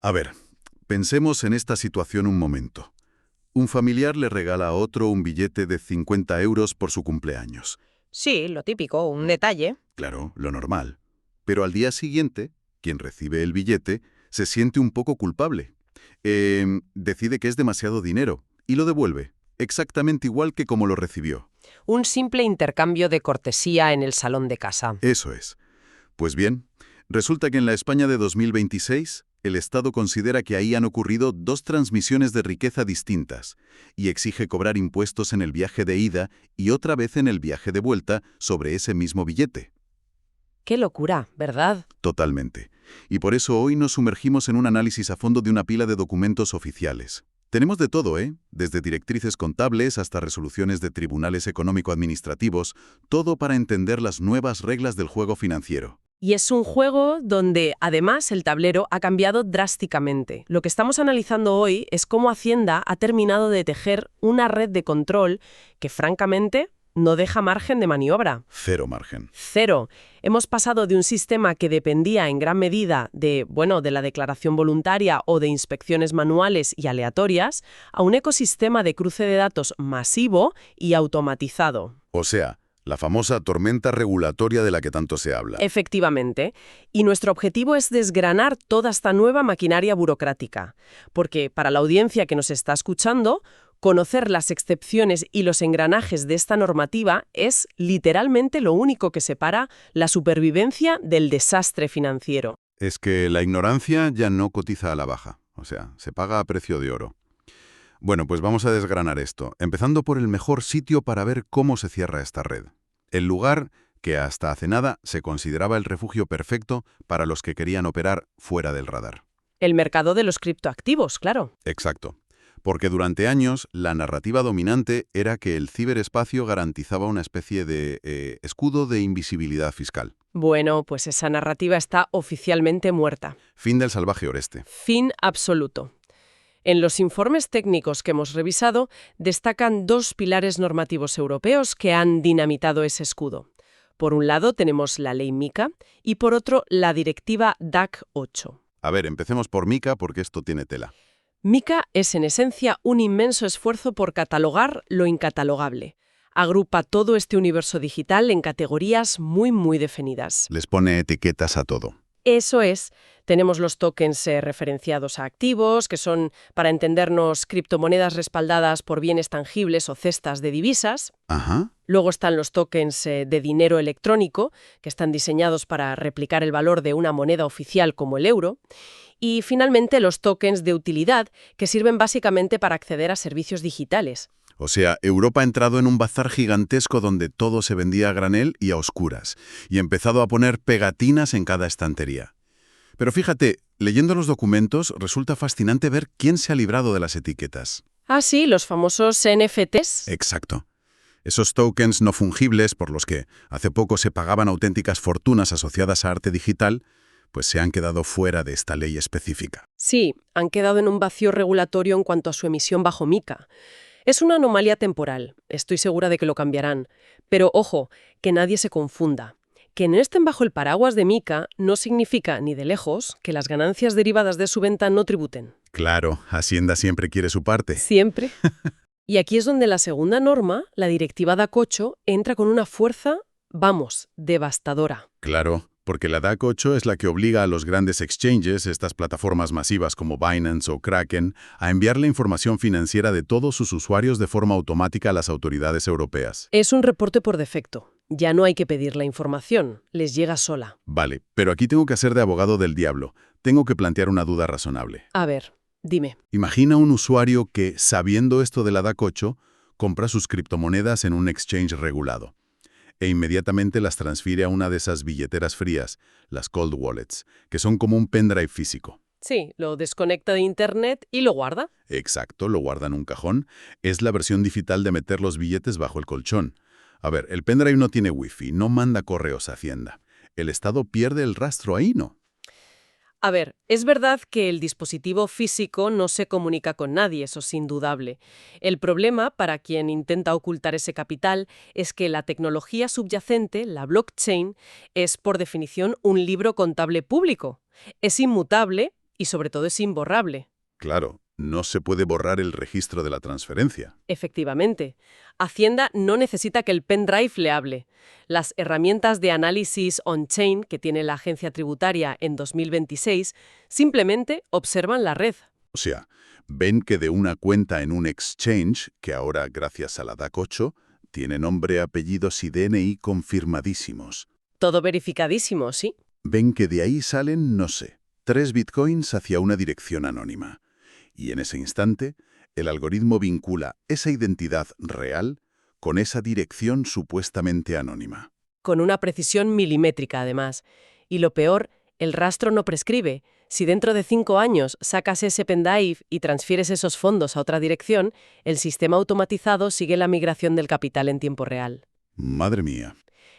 A ver, pensemos en esta situación un momento. Un familiar le regala a otro un billete de 50 euros por su cumpleaños. Sí, lo típico, un detalle. Claro, lo normal. Pero al día siguiente, quien recibe el billete se siente un poco culpable. Decide que es demasiado dinero y lo devuelve, exactamente igual que como lo recibió. Un simple intercambio de cortesía en el salón de casa. Eso es. Pues bien, resulta que en la España de 2026, el Estado considera que ahí han ocurrido dos transmisiones de riqueza distintas y exige cobrar impuestos en el viaje de ida y otra vez en el viaje de vuelta sobre ese mismo billete. Qué locura, ¿verdad? Totalmente. Y por eso hoy nos sumergimos en un análisis a fondo de una pila de documentos oficiales. Tenemos de todo, ¿eh? Desde directrices contables hasta resoluciones de tribunales económico-administrativos, todo para entender las nuevas reglas del juego financiero. Y es un juego donde, además, el tablero ha cambiado drásticamente. Lo que estamos analizando hoy es cómo Hacienda ha terminado de tejer una red de control que, francamente, no deja margen de maniobra. Cero margen. Cero. Hemos pasado de un sistema que dependía en gran medida de la declaración voluntaria o de inspecciones manuales y aleatorias, a un ecosistema de cruce de datos masivo y automatizado. O sea, la famosa tormenta regulatoria de la que tanto se habla. Efectivamente. Y nuestro objetivo es desgranar toda esta nueva maquinaria burocrática. Porque para la audiencia que nos está escuchando, conocer las excepciones y los engranajes de esta normativa es literalmente lo único que separa la supervivencia del desastre financiero. Es que la ignorancia ya no cotiza a la baja, o sea, se paga a precio de oro. Bueno, pues vamos a desgranar esto, empezando por el mejor sitio para ver cómo se cierra esta red. El lugar que hasta hace nada se consideraba el refugio perfecto para los que querían operar fuera del radar. El mercado de los criptoactivos, claro. Exacto. Porque durante años la narrativa dominante era que el ciberespacio garantizaba una especie de escudo de invisibilidad fiscal. Bueno, pues esa narrativa está oficialmente muerta. Fin del salvaje oeste. Fin absoluto. En los informes técnicos que hemos revisado, destacan dos pilares normativos europeos que han dinamitado ese escudo. Por un lado tenemos la ley MiCA y por otro la directiva DAC 8. A ver, empecemos por MiCA porque esto tiene tela. MiCA es en esencia un inmenso esfuerzo por catalogar lo incatalogable. Agrupa todo este universo digital en categorías muy definidas. Les pone etiquetas a todo. Eso es. Tenemos los tokens referenciados a activos, que son, para entendernos, criptomonedas respaldadas por bienes tangibles o cestas de divisas. Ajá. Luego están los tokens de dinero electrónico, que están diseñados para replicar el valor de una moneda oficial como el euro. Y finalmente los tokens de utilidad, que sirven básicamente para acceder a servicios digitales. O sea, Europa ha entrado en un bazar gigantesco donde todo se vendía a granel y a oscuras, y ha empezado a poner pegatinas en cada estantería. Pero fíjate, leyendo los documentos resulta fascinante ver quién se ha librado de las etiquetas. Ah, sí, los famosos NFTs. Exacto. Esos tokens no fungibles por los que hace poco se pagaban auténticas fortunas asociadas a arte digital, pues se han quedado fuera de esta ley específica. Sí, han quedado en un vacío regulatorio en cuanto a su emisión bajo MiCA. Es una anomalía temporal, estoy segura de que lo cambiarán. Pero ojo, que nadie se confunda. Que no estén bajo el paraguas de MiCA no significa, ni de lejos, que las ganancias derivadas de su venta no tributen. Claro, Hacienda siempre quiere su parte. Siempre. Y aquí es donde la segunda norma, la directiva DAC 8, entra con una fuerza, devastadora. Claro, porque la DAC 8 es la que obliga a los grandes exchanges, estas plataformas masivas como Binance o Kraken, a enviar la información financiera de todos sus usuarios de forma automática a las autoridades europeas. Es un reporte por defecto. Ya no hay que pedir la información, les llega sola. Vale, pero aquí tengo que hacer de abogado del diablo. Tengo que plantear una duda razonable. A ver, dime. Imagina un usuario que, sabiendo esto de la DAC 8, compra sus criptomonedas en un exchange regulado e inmediatamente las transfiere a una de esas billeteras frías, las cold wallets, que son como un pendrive físico. Sí, lo desconecta de Internet y lo guarda. Exacto, lo guarda en un cajón. Es la versión digital de meter los billetes bajo el colchón. A ver, el pendrive no tiene wifi, no manda correos a Hacienda. El Estado pierde el rastro ahí, ¿no? A ver, es verdad que el dispositivo físico no se comunica con nadie, eso es indudable. El problema, para quien intenta ocultar ese capital, es que la tecnología subyacente, la blockchain, es por definición un libro contable público. Es inmutable Y sobre todo es imborrable. Claro, no se puede borrar el registro de la transferencia. Efectivamente. Hacienda no necesita que el pendrive le hable. Las herramientas de análisis on-chain que tiene la agencia tributaria en 2026 simplemente observan la red. O sea, ven que de una cuenta en un exchange, que ahora, gracias a la DAC 8, tiene nombre, apellidos y DNI confirmadísimos. Todo verificadísimo, sí. Ven que de ahí salen, no sé, 3 bitcoins hacia una dirección anónima. Y en ese instante, el algoritmo vincula esa identidad real con esa dirección supuestamente anónima. Con una precisión milimétrica, además. Y lo peor, el rastro no prescribe. Si dentro de 5 años sacas ese pendrive y transfieres esos fondos a otra dirección, el sistema automatizado sigue la migración del capital en tiempo real. Madre mía.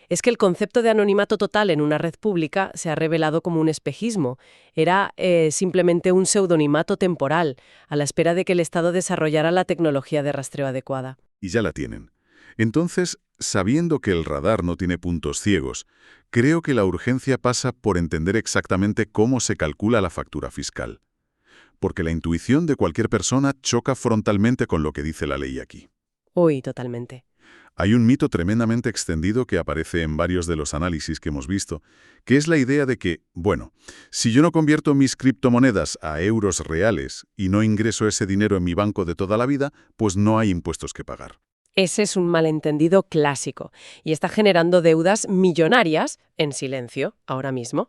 Es que el concepto de anonimato total en una red pública se ha revelado como un espejismo. Era simplemente un pseudonimato temporal, a la espera de que el Estado desarrollara la tecnología de rastreo adecuada. Y ya la tienen. Entonces, sabiendo que el radar no tiene puntos ciegos, creo que la urgencia pasa por entender exactamente cómo se calcula la factura fiscal. Porque la intuición de cualquier persona choca frontalmente con lo que dice la ley aquí. Uy, totalmente. Hay un mito tremendamente extendido que aparece en varios de los análisis que hemos visto, que es la idea de que, bueno, si yo no convierto mis criptomonedas a euros reales y no ingreso ese dinero en mi banco de toda la vida, pues no hay impuestos que pagar. Ese es un malentendido clásico y está generando deudas millonarias en silencio ahora mismo.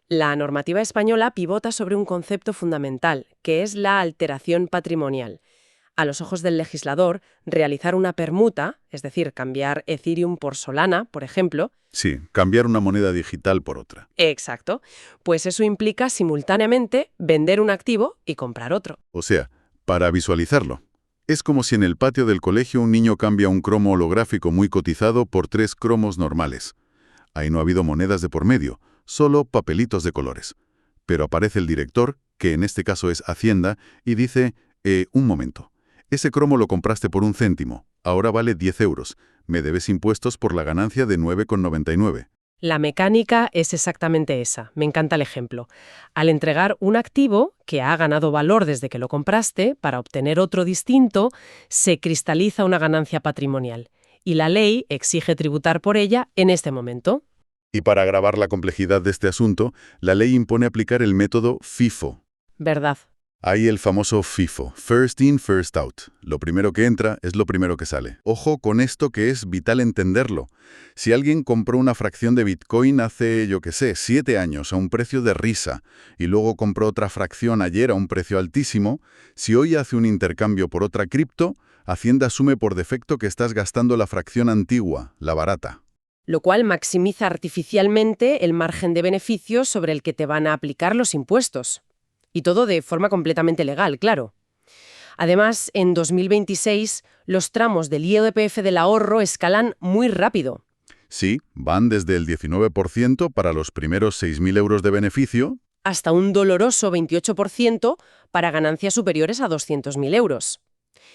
La normativa española pivota sobre un concepto fundamental, que es la alteración patrimonial. A los ojos del legislador, realizar una permuta, es decir, cambiar Ethereum por Solana, por ejemplo. Sí, cambiar una moneda digital por otra. Exacto. Pues eso implica simultáneamente vender un activo y comprar otro. O sea, para visualizarlo, es como si en el patio del colegio un niño cambia un cromo holográfico muy cotizado por 3 cromos normales. Ahí no ha habido monedas de por medio, solo papelitos de colores. Pero aparece el director, que en este caso es Hacienda, y dice, un momento. Ese cromo lo compraste por 1 céntimo, ahora vale 10 euros. Me debes impuestos por la ganancia de 9,99. La mecánica es exactamente esa. Me encanta el ejemplo. Al entregar un activo que ha ganado valor desde que lo compraste para obtener otro distinto, se cristaliza una ganancia patrimonial. Y la ley exige tributar por ella en este momento. Y para agravar la complejidad de este asunto, la ley impone aplicar el método FIFO. ¿Verdad? Hay el famoso FIFO, First In, First Out. Lo primero que entra es lo primero que sale. Ojo con esto que es vital entenderlo. Si alguien compró una fracción de Bitcoin hace, yo qué sé, 7 años a un precio de risa y luego compró otra fracción ayer a un precio altísimo, si hoy hace un intercambio por otra cripto, Hacienda asume por defecto que estás gastando la fracción antigua, la barata. Lo cual maximiza artificialmente el margen de beneficios sobre el que te van a aplicar los impuestos. Y todo de forma completamente legal, claro. Además, en 2026, los tramos del IRPF del ahorro escalan muy rápido. Sí, van desde el 19% para los primeros 6.000 euros de beneficio Hasta un doloroso 28% para ganancias superiores a 200.000 euros.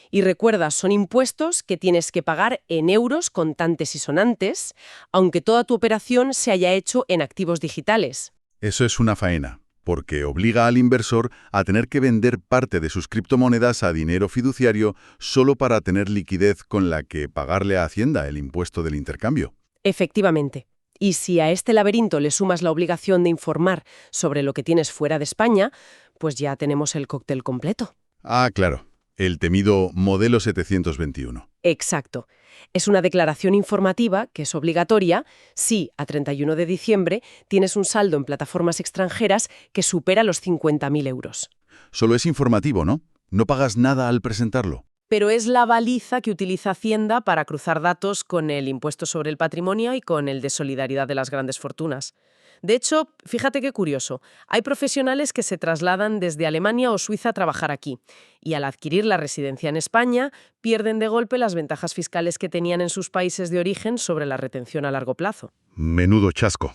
Y recuerda, son impuestos que tienes que pagar en euros contantes y sonantes, aunque toda tu operación se haya hecho en activos digitales. Eso es una faena, porque obliga al inversor a tener que vender parte de sus criptomonedas a dinero fiduciario solo para tener liquidez con la que pagarle a Hacienda el impuesto del intercambio. Efectivamente. Y si a este laberinto le sumas la obligación de informar sobre lo que tienes fuera de España, pues ya tenemos el cóctel completo. Ah, claro, el temido modelo 721. Exacto. Es una declaración informativa que es obligatoria si, a 31 de diciembre, tienes un saldo en plataformas extranjeras que supera los 50.000 euros. Solo es informativo, ¿no? No pagas nada al presentarlo. Pero es la baliza que utiliza Hacienda para cruzar datos con el impuesto sobre el patrimonio y con el de solidaridad de las grandes fortunas. De hecho, fíjate qué curioso, hay profesionales que se trasladan desde Alemania o Suiza a trabajar aquí, y al adquirir la residencia en España, pierden de golpe las ventajas fiscales que tenían en sus países de origen sobre la retención a largo plazo. Menudo chasco.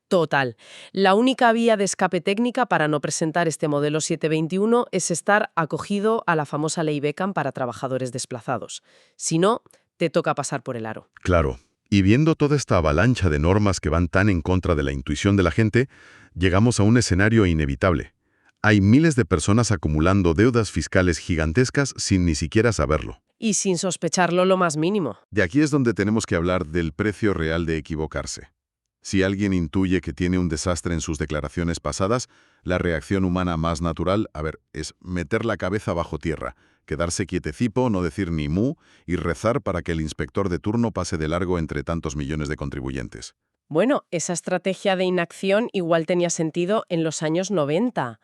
Total. La única vía de escape técnica para no presentar este modelo 721 es estar acogido a la famosa ley Beckham para trabajadores desplazados. Si no, te toca pasar por el aro. Claro. Y viendo toda esta avalancha de normas que van tan en contra de la intuición de la gente, llegamos a un escenario inevitable. Hay miles de personas acumulando deudas fiscales gigantescas sin ni siquiera saberlo. Y sin sospecharlo lo más mínimo. De aquí es donde tenemos que hablar del precio real de equivocarse. Si alguien intuye que tiene un desastre en sus declaraciones pasadas, la reacción humana más natural, es meter la cabeza bajo tierra, quedarse quietecipo, no decir ni mu y rezar para que el inspector de turno pase de largo entre tantos millones de contribuyentes. Bueno, esa estrategia de inacción igual tenía sentido en los años 90.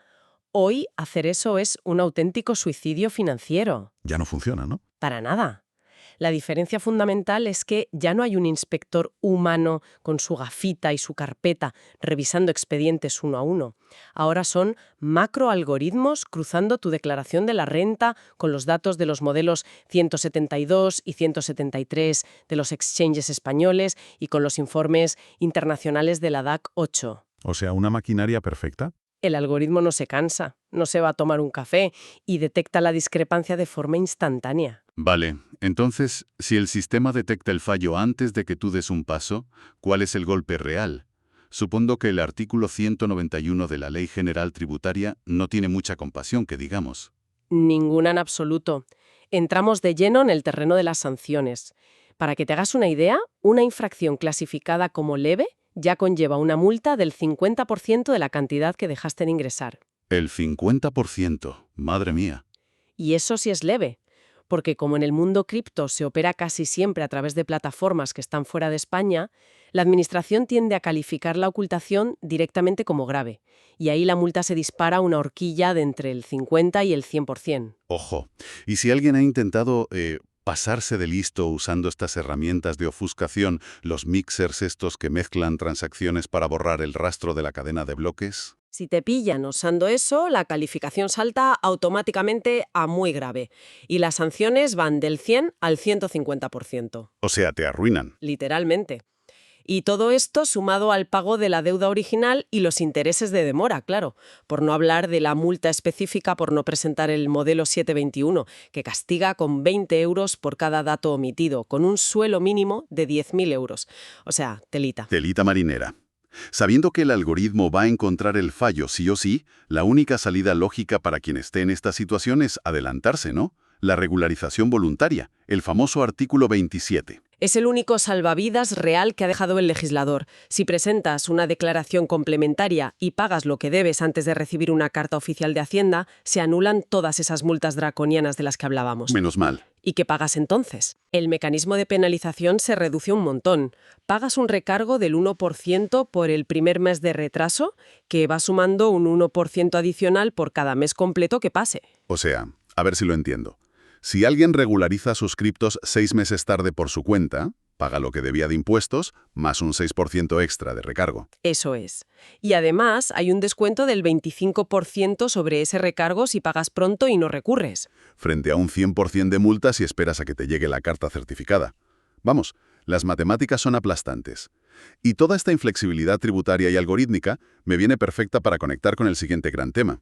Hoy hacer eso es un auténtico suicidio financiero. Ya no funciona, ¿no? Para nada. La diferencia fundamental es que ya no hay un inspector humano con su gafita y su carpeta revisando expedientes uno a uno. Ahora son macroalgoritmos cruzando tu declaración de la renta con los datos de los modelos 172 y 173 de los exchanges españoles y con los informes internacionales de la DAC 8. O sea, una maquinaria perfecta. El algoritmo no se cansa, no se va a tomar un café y detecta la discrepancia de forma instantánea. Vale, entonces, si el sistema detecta el fallo antes de que tú des un paso, ¿cuál es el golpe real? Supongo que el artículo 191 de la Ley General Tributaria no tiene mucha compasión, que digamos. Ninguna en absoluto. Entramos de lleno en el terreno de las sanciones. Para que te hagas una idea, una infracción clasificada como leve ya conlleva una multa del 50% de la cantidad que dejaste de ingresar. El 50%, madre mía. Y eso sí es leve, porque como en el mundo cripto se opera casi siempre a través de plataformas que están fuera de España, la Administración tiende a calificar la ocultación directamente como grave, y ahí la multa se dispara a una horquilla de entre el 50 y el 100%. Ojo, ¿y si alguien ha intentado pasarse de listo usando estas herramientas de ofuscación, los mixers estos que mezclan transacciones para borrar el rastro de la cadena de bloques? Si te pillan usando eso, la calificación salta automáticamente a muy grave, y las sanciones van del 100 al 150%. O sea, te arruinan. Literalmente. Y todo esto sumado al pago de la deuda original y los intereses de demora, claro, por no hablar de la multa específica por no presentar el modelo 721, que castiga con 20 euros por cada dato omitido, con un suelo mínimo de 10.000 euros. O sea, telita. Telita marinera. Sabiendo que el algoritmo va a encontrar el fallo sí o sí, la única salida lógica para quien esté en esta situación es adelantarse, ¿no? La regularización voluntaria, el famoso artículo 27. Es el único salvavidas real que ha dejado el legislador. Si presentas una declaración complementaria y pagas lo que debes antes de recibir una carta oficial de Hacienda, se anulan todas esas multas draconianas de las que hablábamos. Menos mal. ¿Y qué pagas entonces? El mecanismo de penalización se reduce un montón. Pagas un recargo del 1% por el primer mes de retraso, que va sumando un 1% adicional por cada mes completo que pase. O sea, a ver si lo entiendo. Si alguien regulariza sus criptos 6 meses tarde por su cuenta, paga lo que debía de impuestos, más un 6% extra de recargo. Eso es. Y además hay un descuento del 25% sobre ese recargo si pagas pronto y no recurres. Frente a un 100% de multa si esperas a que te llegue la carta certificada. Vamos, las matemáticas son aplastantes. Y toda esta inflexibilidad tributaria y algorítmica me viene perfecta para conectar con el siguiente gran tema.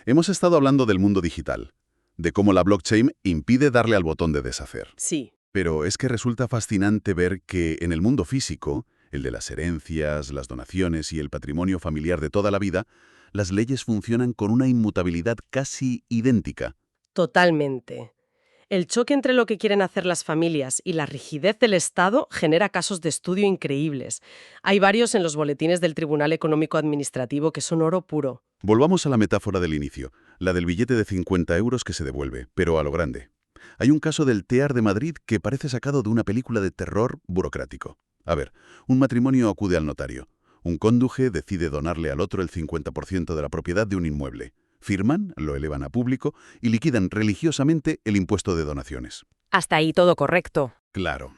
Hemos estado hablando del mundo digital, de cómo la blockchain impide darle al botón de deshacer. Sí. Pero es que resulta fascinante ver que en el mundo físico, el de las herencias, las donaciones y el patrimonio familiar de toda la vida, las leyes funcionan con una inmutabilidad casi idéntica. Totalmente. El choque entre lo que quieren hacer las familias y la rigidez del Estado genera casos de estudio increíbles. Hay varios en los boletines del Tribunal Económico Administrativo que son oro puro. Volvamos a la metáfora del inicio, la del billete de 50 euros que se devuelve, pero a lo grande. Hay un caso del TEAR de Madrid que parece sacado de una película de terror burocrático. A ver, un matrimonio acude al notario. Un cónyuge decide donarle al otro el 50% de la propiedad de un inmueble. Firman, lo elevan a público y liquidan religiosamente el impuesto de donaciones. Hasta ahí todo correcto. Claro.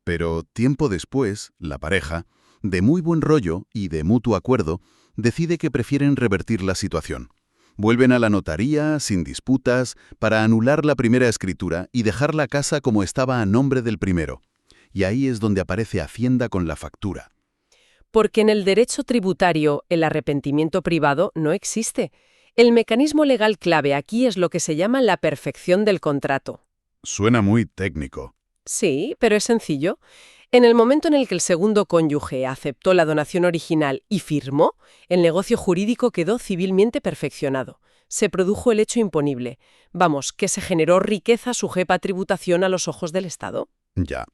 Pero tiempo después, la pareja, de muy buen rollo y de mutuo acuerdo, decide que prefieren revertir la situación. Vuelven a la notaría, sin disputas, para anular la primera escritura y dejar la casa como estaba a nombre del primero. Y ahí es donde aparece Hacienda con la factura. Porque en el derecho tributario el arrepentimiento privado no existe. El mecanismo legal clave aquí es lo que se llama la perfección del contrato. Suena muy técnico. Sí, pero es sencillo. En el momento en el que el segundo cónyuge aceptó la donación original y firmó, el negocio jurídico quedó civilmente perfeccionado. Se produjo el hecho imponible. Vamos, que se generó riqueza sujeta a tributación a los ojos del Estado. Ya.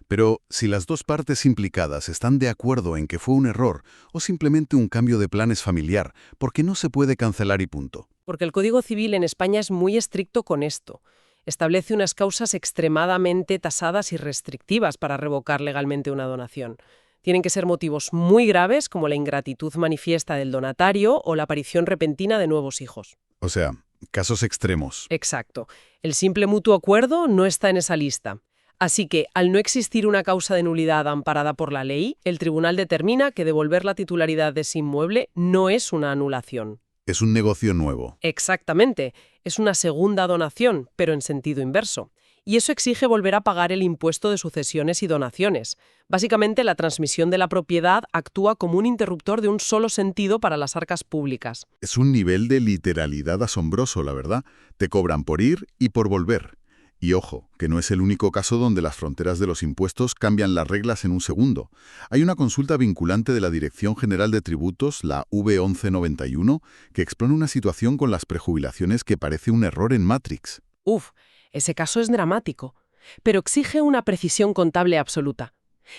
Pero si las dos partes implicadas están de acuerdo en que fue un error o simplemente un cambio de planes familiar, ¿por qué no se puede cancelar y punto? Porque el Código Civil en España es muy estricto con esto. Establece unas causas extremadamente tasadas y restrictivas para revocar legalmente una donación. Tienen que ser motivos muy graves como la ingratitud manifiesta del donatario o la aparición repentina de nuevos hijos. O sea, casos extremos. Exacto. El simple mutuo acuerdo no está en esa lista. Así que, al no existir una causa de nulidad amparada por la ley, el tribunal determina que devolver la titularidad de ese inmueble no es una anulación. Es un negocio nuevo. Exactamente. Es una segunda donación, pero en sentido inverso. Y eso exige volver a pagar el impuesto de sucesiones y donaciones. Básicamente, la transmisión de la propiedad actúa como un interruptor de un solo sentido para las arcas públicas. Es un nivel de literalidad asombroso, la verdad. Te cobran por ir y por volver. Y ojo, que no es el único caso donde las fronteras de los impuestos cambian las reglas en un segundo. Hay una consulta vinculante de la Dirección General de Tributos, la V1191, que expone una situación con las prejubilaciones que parece un error en Matrix. Uf, ese caso es dramático, pero exige una precisión contable absoluta.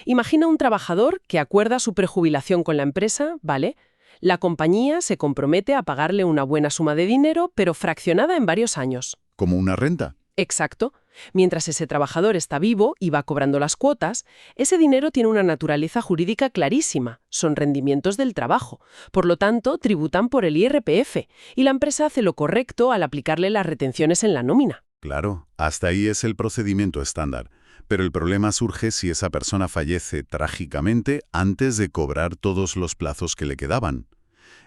Imagina un trabajador que acuerda su prejubilación con la empresa, ¿vale? La compañía se compromete a pagarle una buena suma de dinero, pero fraccionada en varios años. ¿Como una renta? Exacto. Mientras ese trabajador está vivo y va cobrando las cuotas, ese dinero tiene una naturaleza jurídica clarísima. Son rendimientos del trabajo. Por lo tanto, tributan por el IRPF, y la empresa hace lo correcto al aplicarle las retenciones en la nómina. Claro, hasta ahí es el procedimiento estándar. Pero el problema surge si esa persona fallece trágicamente antes de cobrar todos los plazos que le quedaban.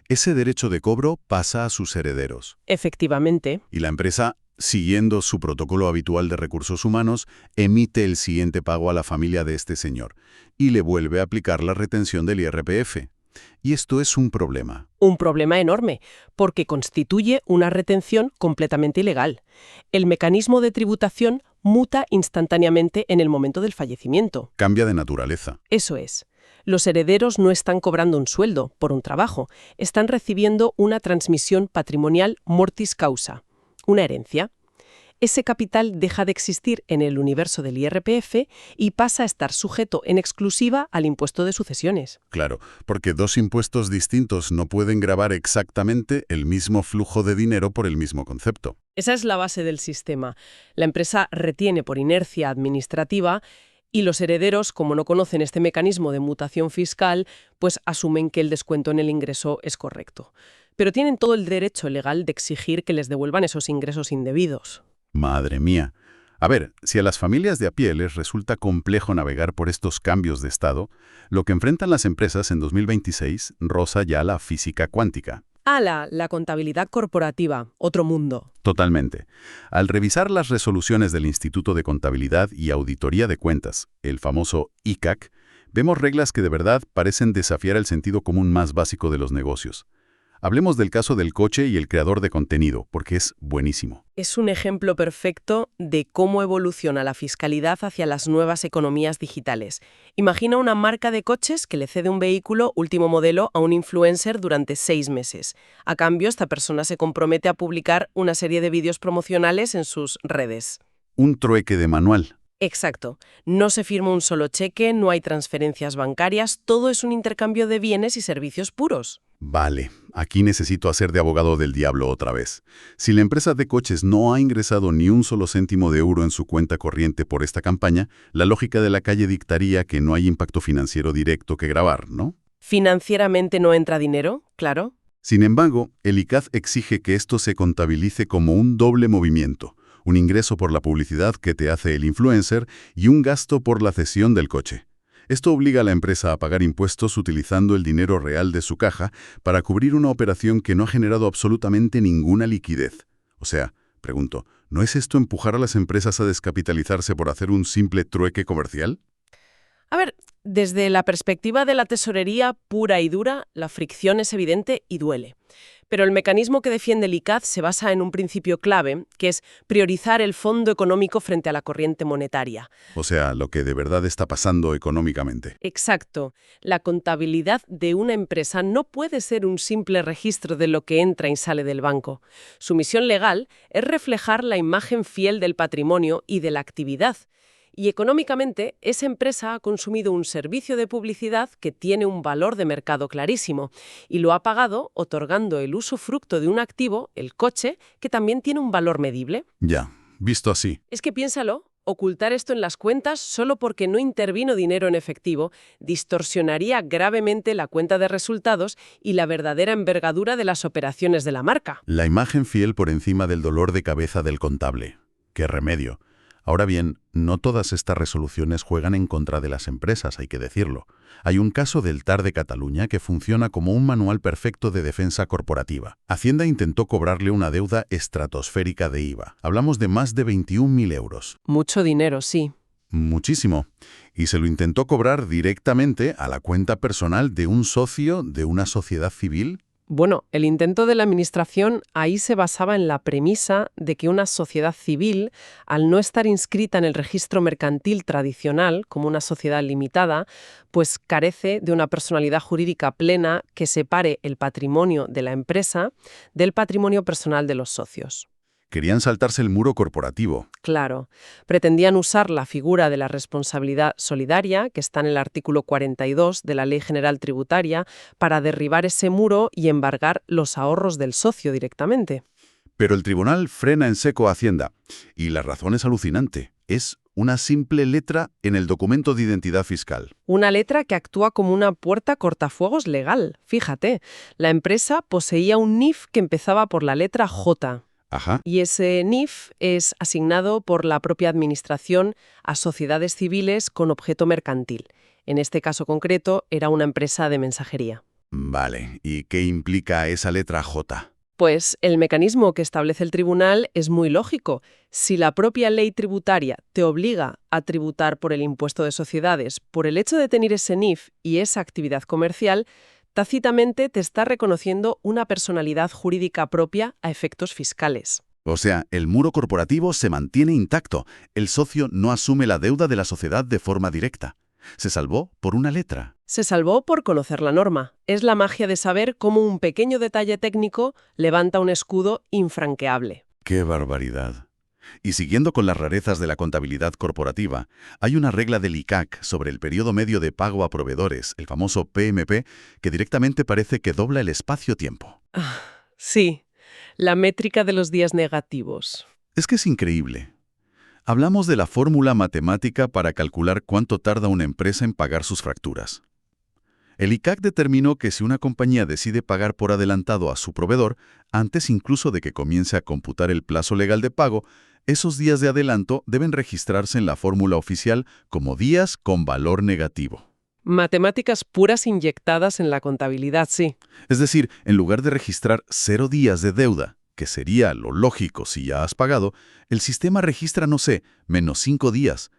Ese derecho de cobro pasa a sus herederos. Efectivamente. Y la empresa, siguiendo su protocolo habitual de recursos humanos, emite el siguiente pago a la familia de este señor y le vuelve a aplicar la retención del IRPF. Y esto es un problema. Un problema enorme, porque constituye una retención completamente ilegal. El mecanismo de tributación muta instantáneamente en el momento del fallecimiento. Cambia de naturaleza. Eso es. Los herederos no están cobrando un sueldo por un trabajo, están recibiendo una transmisión patrimonial mortis causa, una herencia. Ese capital deja de existir en el universo del IRPF y pasa a estar sujeto en exclusiva al impuesto de sucesiones. Claro, porque dos impuestos distintos no pueden gravar exactamente el mismo flujo de dinero por el mismo concepto. Esa es la base del sistema. La empresa retiene por inercia administrativa y los herederos, como no conocen este mecanismo de mutación fiscal, pues asumen que el descuento en el ingreso es correcto. Pero tienen todo el derecho legal de exigir que les devuelvan esos ingresos indebidos. Madre mía. A ver, si a las familias de a pie les resulta complejo navegar por estos cambios de estado, lo que enfrentan las empresas en 2026 roza ya la física cuántica. La contabilidad corporativa, otro mundo. Totalmente. Al revisar las resoluciones del Instituto de Contabilidad y Auditoría de Cuentas, el famoso ICAC, vemos reglas que de verdad parecen desafiar el sentido común más básico de los negocios. Hablemos del caso del coche y el creador de contenido, porque es buenísimo. Es un ejemplo perfecto de cómo evoluciona la fiscalidad hacia las nuevas economías digitales. Imagina una marca de coches que le cede un vehículo último modelo a un influencer durante 6 meses. A cambio, esta persona se compromete a publicar una serie de vídeos promocionales en sus redes. Un trueque de manual. Exacto. No se firma un solo cheque, no hay transferencias bancarias, todo es un intercambio de bienes y servicios puros. Vale, aquí necesito hacer de abogado del diablo otra vez. Si la empresa de coches no ha ingresado ni un solo céntimo de euro en su cuenta corriente por esta campaña, la lógica de la calle dictaría que no hay impacto financiero directo que gravar, ¿no? ¿Financieramente no entra dinero? Claro. Sin embargo, el ICAD exige que esto se contabilice como un doble movimiento, un ingreso por la publicidad que te hace el influencer y un gasto por la cesión del coche. Esto obliga a la empresa a pagar impuestos utilizando el dinero real de su caja para cubrir una operación que no ha generado absolutamente ninguna liquidez. O sea, pregunto, ¿no es esto empujar a las empresas a descapitalizarse por hacer un simple trueque comercial? A ver, desde la perspectiva de la tesorería pura y dura, la fricción es evidente y duele. Pero el mecanismo que defiende el ICAD se basa en un principio clave, que es priorizar el fondo económico frente a la corriente monetaria. O sea, lo que de verdad está pasando económicamente. Exacto. La contabilidad de una empresa no puede ser un simple registro de lo que entra y sale del banco. Su misión legal es reflejar la imagen fiel del patrimonio y de la actividad. Y económicamente, esa empresa ha consumido un servicio de publicidad que tiene un valor de mercado clarísimo y lo ha pagado otorgando el usufructo de un activo, el coche, que también tiene un valor medible. Ya, visto así. Es que piénsalo, ocultar esto en las cuentas solo porque no intervino dinero en efectivo distorsionaría gravemente la cuenta de resultados y la verdadera envergadura de las operaciones de la marca. La imagen fiel por encima del dolor de cabeza del contable. ¡Qué remedio! Ahora bien, no todas estas resoluciones juegan en contra de las empresas, hay que decirlo. Hay un caso del TAR de Cataluña que funciona como un manual perfecto de defensa corporativa. Hacienda intentó cobrarle una deuda estratosférica de IVA. Hablamos de más de 21.000 euros. Mucho dinero, sí. Muchísimo. Y se lo intentó cobrar directamente a la cuenta personal de un socio de una sociedad civil. Bueno, el intento de la Administración ahí se basaba en la premisa de que una sociedad civil, al no estar inscrita en el registro mercantil tradicional como una sociedad limitada, pues carece de una personalidad jurídica plena que separe el patrimonio de la empresa del patrimonio personal de los socios. Querían saltarse el muro corporativo. Claro, pretendían usar la figura de la responsabilidad solidaria, que está en el artículo 42 de la Ley General Tributaria, para derribar ese muro y embargar los ahorros del socio directamente. Pero el tribunal frena en seco a Hacienda. Y la razón es alucinante. Es una simple letra en el documento de identidad fiscal. Una letra que actúa como una puerta cortafuegos legal. Fíjate, la empresa poseía un NIF que empezaba por la letra J. Ajá. Y ese NIF es asignado por la propia Administración a sociedades civiles con objeto mercantil. En este caso concreto, era una empresa de mensajería. Vale, ¿y qué implica esa letra J? Pues el mecanismo que establece el tribunal es muy lógico. Si la propia ley tributaria te obliga a tributar por el impuesto de sociedades, por el hecho de tener ese NIF y esa actividad comercial, tácitamente te está reconociendo una personalidad jurídica propia a efectos fiscales. O sea, el muro corporativo se mantiene intacto. El socio no asume la deuda de la sociedad de forma directa. Se salvó por una letra. Se salvó por conocer la norma. Es la magia de saber cómo un pequeño detalle técnico levanta un escudo infranqueable. ¡Qué barbaridad! Y siguiendo con las rarezas de la contabilidad corporativa, hay una regla del ICAC sobre el periodo medio de pago a proveedores, el famoso PMP, que directamente parece que dobla el espacio-tiempo. Sí, la métrica de los días negativos. Es que es increíble. Hablamos de la fórmula matemática para calcular cuánto tarda una empresa en pagar sus facturas. El ICAC determinó que si una compañía decide pagar por adelantado a su proveedor, antes incluso de que comience a computar el plazo legal de pago, esos días de adelanto deben registrarse en la fórmula oficial como días con valor negativo. Matemáticas puras inyectadas en la contabilidad, sí. Es decir, en lugar de registrar 0 días de deuda, que sería lo lógico si ya has pagado, el sistema registra, no sé, menos 5 días.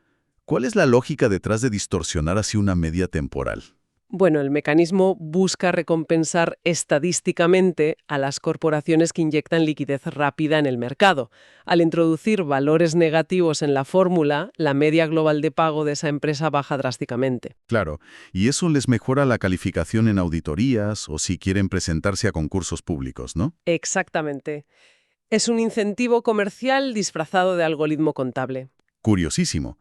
¿Cuál es la lógica detrás de distorsionar así una media temporal? Bueno, el mecanismo busca recompensar estadísticamente a las corporaciones que inyectan liquidez rápida en el mercado. Al introducir valores negativos en la fórmula, la media global de pago de esa empresa baja drásticamente. Claro, y eso les mejora la calificación en auditorías o si quieren presentarse a concursos públicos, ¿no? Exactamente. Es un incentivo comercial disfrazado de algoritmo contable. Curiosísimo.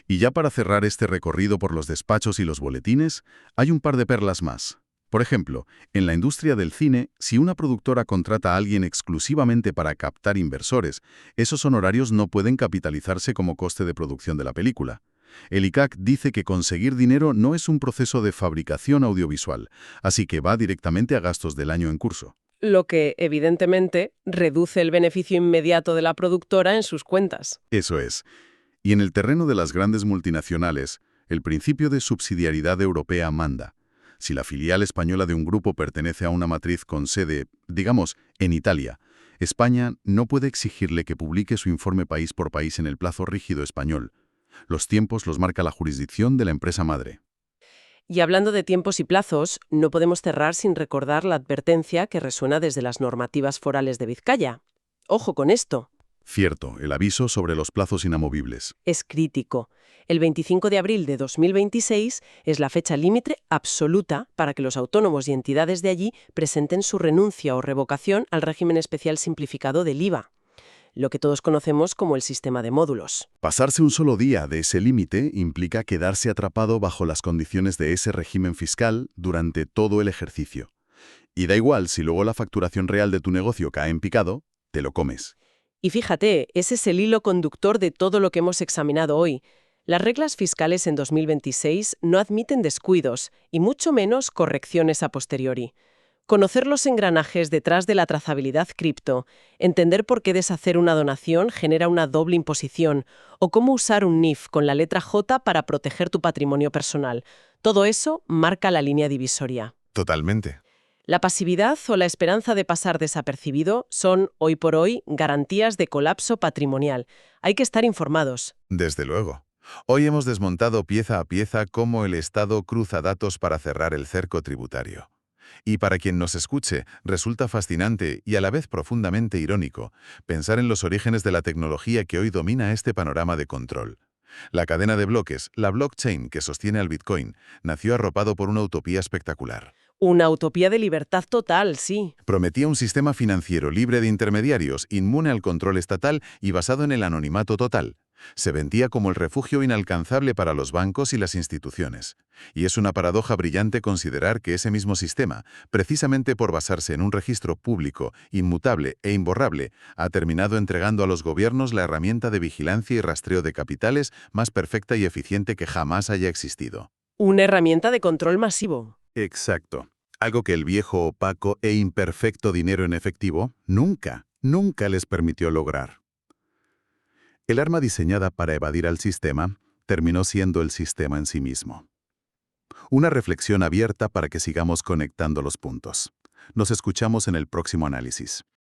Y ya para cerrar este recorrido por los despachos y los boletines, hay un par de perlas más. Por ejemplo, en la industria del cine, si una productora contrata a alguien exclusivamente para captar inversores, esos honorarios no pueden capitalizarse como coste de producción de la película. El ICAC dice que conseguir dinero no es un proceso de fabricación audiovisual, así que va directamente a gastos del año en curso. Lo que, evidentemente, reduce el beneficio inmediato de la productora en sus cuentas. Eso es. Y en el terreno de las grandes multinacionales, el principio de subsidiariedad europea manda. Si la filial española de un grupo pertenece a una matriz con sede, digamos, en Italia, España no puede exigirle que publique su informe país por país en el plazo rígido español. Los tiempos los marca la jurisdicción de la empresa madre. Y hablando de tiempos y plazos, no podemos cerrar sin recordar la advertencia que resuena desde las normativas forales de Vizcaya. Ojo con esto. Cierto, el aviso sobre los plazos inamovibles. Es crítico. El 25 de abril de 2026 es la fecha límite absoluta para que los autónomos y entidades de allí presenten su renuncia o revocación al régimen especial simplificado del IVA, lo que todos conocemos como el sistema de módulos. Pasarse un solo día de ese límite implica quedarse atrapado bajo las condiciones de ese régimen fiscal durante todo el ejercicio. Y da igual si luego la facturación real de tu negocio cae en picado, te lo comes. Y fíjate, ese es el hilo conductor de todo lo que hemos examinado hoy. Las reglas fiscales en 2026 no admiten descuidos, y mucho menos correcciones a posteriori. Conocer los engranajes detrás de la trazabilidad cripto, entender por qué deshacer una donación genera una doble imposición, o cómo usar un NIF con la letra J para proteger tu patrimonio personal. Todo eso marca la línea divisoria. Totalmente. La pasividad o la esperanza de pasar desapercibido son, hoy por hoy, garantías de colapso patrimonial. Hay que estar informados. Desde luego. Hoy hemos desmontado pieza a pieza cómo el Estado cruza datos para cerrar el cerco tributario. Y para quien nos escuche, resulta fascinante y a la vez profundamente irónico pensar en los orígenes de la tecnología que hoy domina este panorama de control. La cadena de bloques, la blockchain que sostiene al Bitcoin, nació arropado por una utopía espectacular. Una utopía de libertad total, sí. Prometía un sistema financiero libre de intermediarios, inmune al control estatal y basado en el anonimato total. Se vendía como el refugio inalcanzable para los bancos y las instituciones. Y es una paradoja brillante considerar que ese mismo sistema, precisamente por basarse en un registro público, inmutable e imborrable, ha terminado entregando a los gobiernos la herramienta de vigilancia y rastreo de capitales más perfecta y eficiente que jamás haya existido. Una herramienta de control masivo. Exacto. Algo que el viejo, opaco e imperfecto dinero en efectivo nunca les permitió lograr. El arma diseñada para evadir al sistema terminó siendo el sistema en sí mismo. Una reflexión abierta para que sigamos conectando los puntos. Nos escuchamos en el próximo análisis.